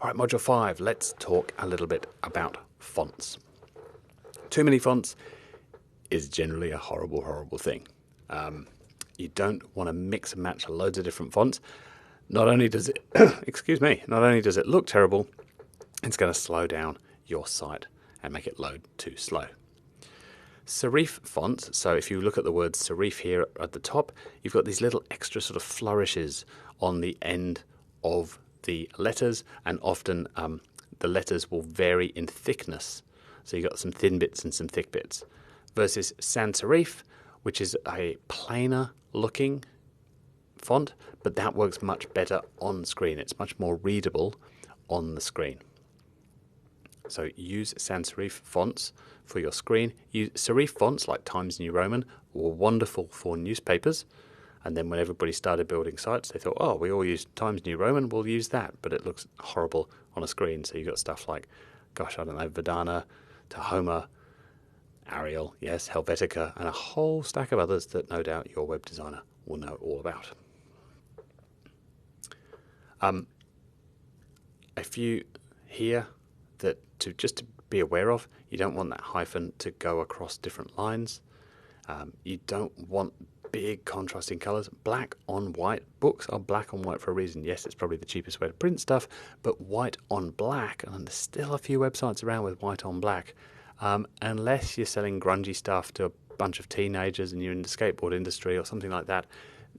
All right, Module 5, let's talk a little bit about fonts. Too many fonts is generally a horrible, horrible thing. You don't want to mix and match loads of different fonts. Not only does it, not only does it look terrible, it's going to slow down your site and make it load too slow. Serif fonts, so if you look at the word serif here at the top, you've got these little extra sort of flourishes on the end of the letters, and often the letters will vary in thickness. So you've got some thin bits and some thick bits. Versus sans serif, which is a plainer looking font, but that works much better on screen. It's much more readable on the screen. So use sans serif fonts for your screen. Use serif fonts like Times New Roman were wonderful for newspapers. And then when everybody started building sites, they thought, oh, we all use Times New Roman, we'll use that. But it looks horrible on a screen. So you've got stuff like, gosh, I don't know, Verdana, Tahoma, Arial, yes, Helvetica, and a whole stack of others that no doubt your web designer will know all about. A few here that just to be aware of, you don't want that hyphen to go across different lines. You don't want big contrasting colors. Black on white. Books are black on white for a reason. Yes, it's probably the cheapest way to print stuff, but white on black, and there's still a few websites around with white on black, unless you're selling grungy stuff to a bunch of teenagers and you're in the skateboard industry or something like that.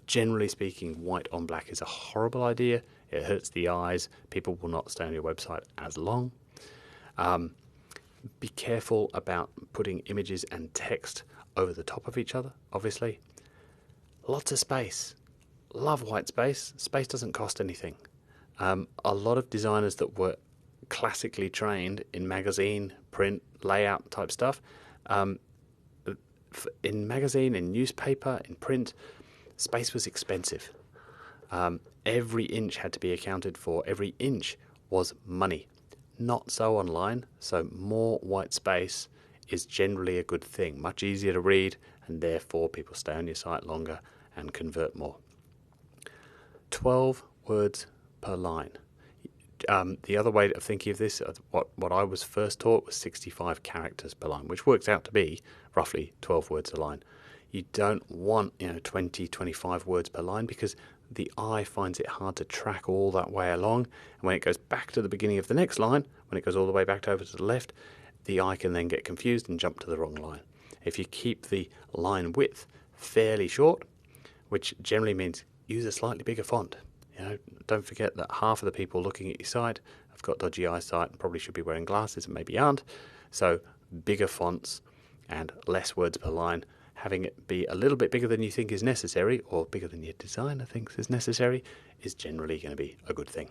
Generally speaking, white on black is a horrible idea. It hurts the eyes. People will not stay on your website as long. Be careful about putting images and text over the top of each other, obviously. Lots of space. Love white space. Space doesn't cost anything. A lot of designers that were classically trained in magazine, print, layout type stuff, in magazine, in newspaper, in print, space was expensive. Every inch had to be accounted for. Every inch was money. Not so online, so more white space is generally a good thing. Much easier to read, and therefore people stay on your site longer and convert more. 12 words per line. The other way of thinking of this, what I was first taught was 65 characters per line, which works out to be roughly 12 words a line. You don't want 20, 25 words per line, because the eye finds it hard to track all that way along. And when it goes back to the beginning of the next line, when it goes all the way back over to the left, the eye can then get confused and jump to the wrong line. If you keep the line width fairly short, which generally means use a slightly bigger font. Don't forget that half of the people looking at your site have got dodgy eyesight and probably should be wearing glasses and maybe aren't. So bigger fonts and less words per line. Having it be a little bit bigger than you think is necessary, or bigger than your designer thinks is necessary, is generally going to be a good thing.